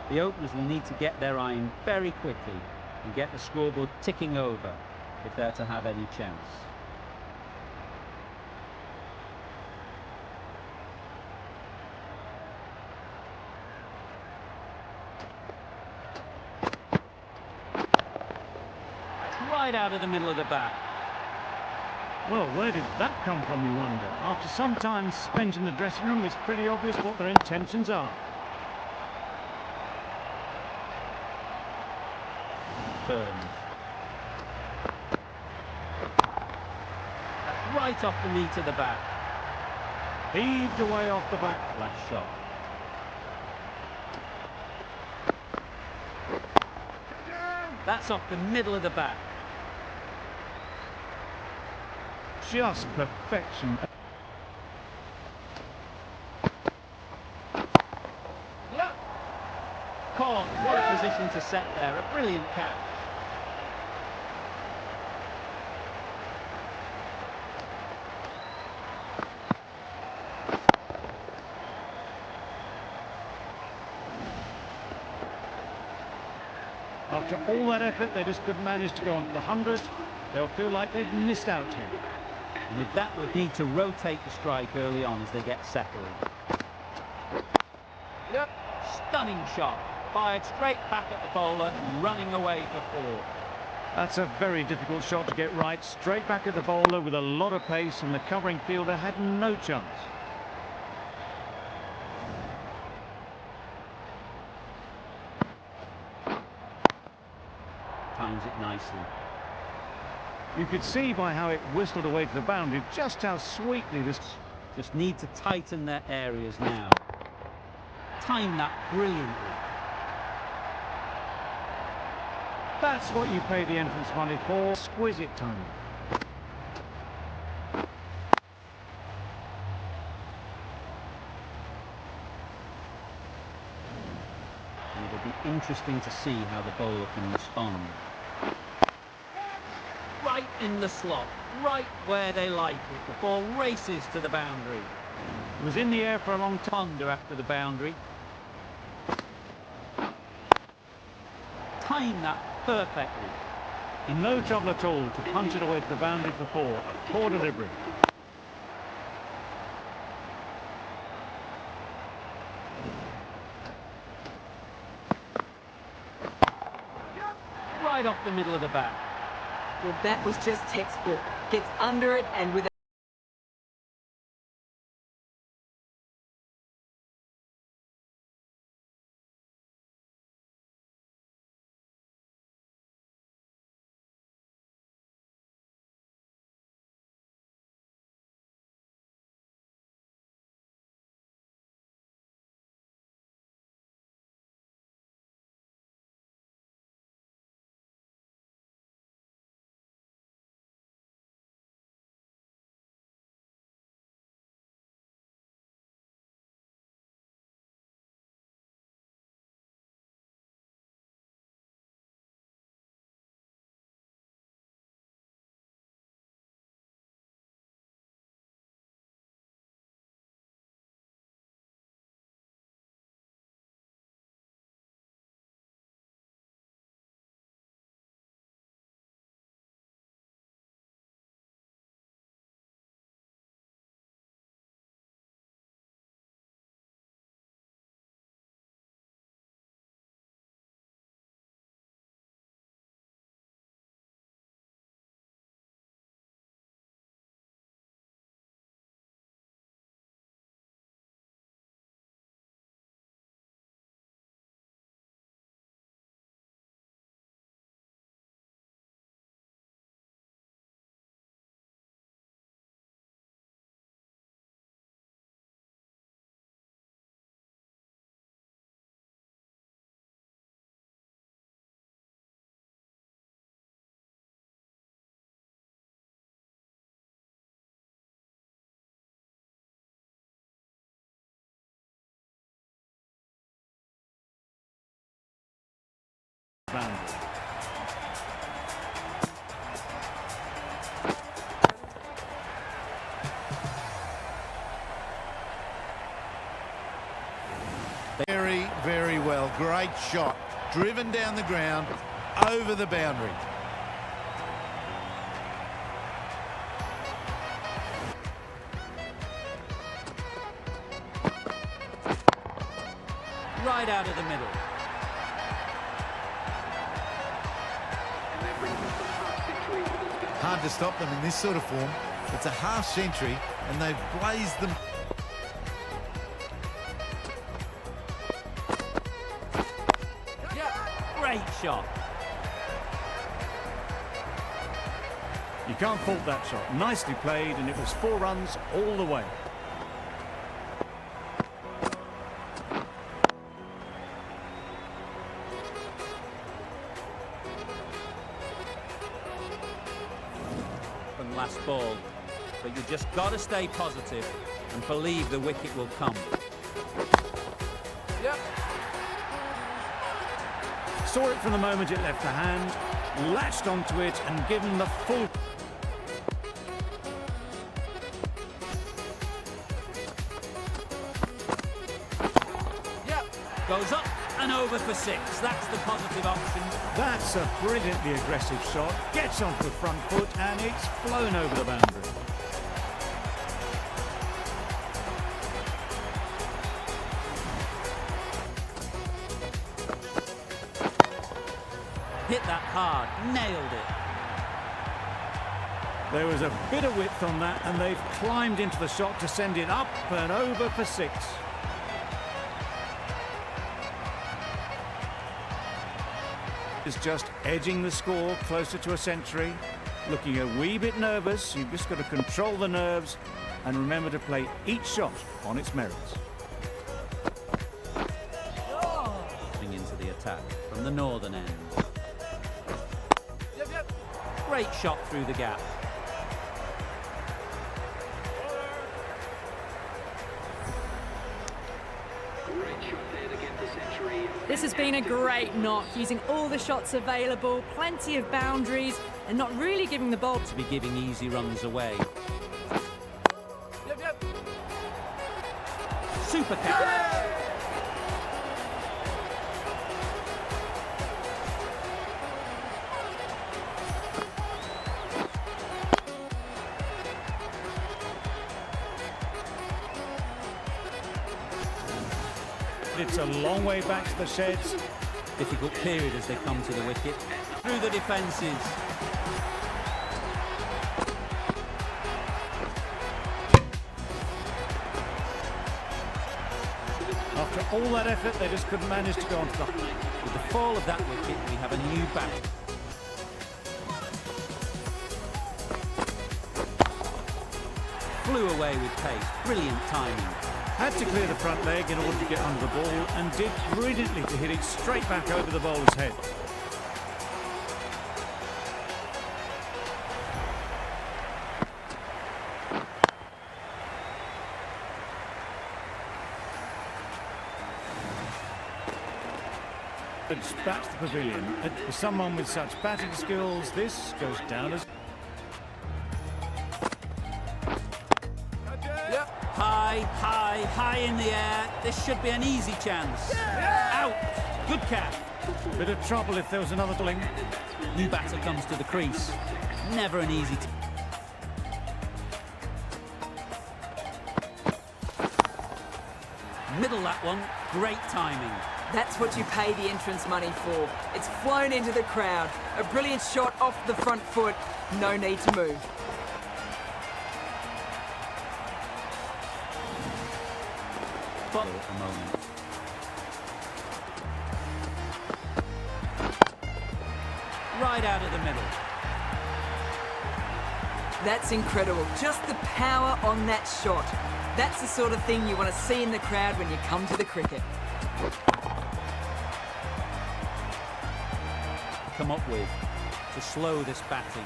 The openers will need to get their iron very quickly and get the scoreboard ticking over if they're to have any chance. Right out of the middle of the bat. Well, where did that come from, you wonder? After some time spent in the dressing room, it's pretty obvious what their intentions are. Burns. That's right off the meat of the bat. Heaved away off the bat. Last shot. That's off the middle of the bat. Just perfection. Yep. Caught. What a position to set there. A brilliant catch. After all that effort, they just couldn't manage to go on to the 100. They'll feel like they've missed out here. And with that, would need to rotate the strike early on as they get settled. Yep. Stunning shot. Fired straight back at the bowler, running away for 4. That's a very difficult shot to get right. Straight back at the bowler with a lot of pace, and the covering fielder had no chance. Times it nicely. You could see by how it whistled away to the boundary just how sweetly this... Just need to tighten their areas now. Time that brilliantly. That's what you pay the entrance money for. Exquisite timing. And it'll be interesting to see how the bowler can respond. Right in the slot, right where they like it. The ball races to the boundary. It was in the air for a long time. Ponder after the boundary. Time that perfectly. No trouble at all to punch it away to the boundary for 4. Poor delivery. Right off the middle of the bat. Well, that was just textbook. Gets under it and with well. Great shot. Driven down the ground, over the boundary. Right out of the middle. Hard to stop them in this sort of form. It's a half century and they've blazed them. Great shot. You can't fault that shot. Nicely played, and it was 4 runs all the way. From last ball, but you just got to stay positive and believe the wicket will come. Saw it from the moment it left the hand, latched onto it and given the full... Goes up and over for 6. That's the positive option. That's a brilliantly aggressive shot. Gets onto the front foot and it's flown over the boundary. Hit that hard, nailed it. There was a bit of width on that and they've climbed into the shot to send it up and over for 6. Is just edging the score closer to a century. Looking a wee bit nervous. You've just got to control the nerves and remember to play each shot on its merits. Coming into the attack from the northern end. Great shot through the gap. This has been a great knock, using all the shots available, plenty of boundaries, and not really giving the ball To be giving easy runs away. Super catch. It's a long way back to the sheds. Difficult period as they come to the wicket. Through the defences. After all that effort, they just couldn't manage to go onto the... With the fall of that wicket, we have a new bat. Flew away with pace. Brilliant timing. Had to clear the front leg in order to get under the ball and did brilliantly to hit it straight back over the bowler's head. It's back to the pavilion. For someone with such batting skills, this goes down as... High in the air. This should be an easy chance. Out. Good catch. Bit of trouble if there was another bowling. New batter comes to the crease. Never an easy... Middle that one. Great timing. That's what you pay the entrance money for. It's flown into the crowd. A brilliant shot off the front foot. No need to move. At the moment. Right out of the middle. That's incredible. Just the power on that shot. That's the sort of thing you want to see in the crowd when you come to the cricket. Come up with to slow this batting.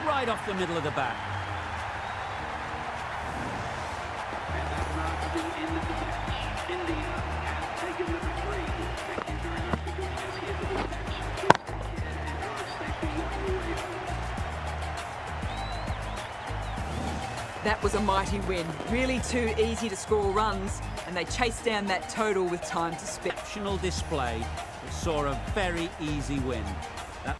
Right off the middle of the bat. That was a mighty win. Really too easy to score runs, and they chased down that total with time to spare. Exceptional display that saw a very easy win.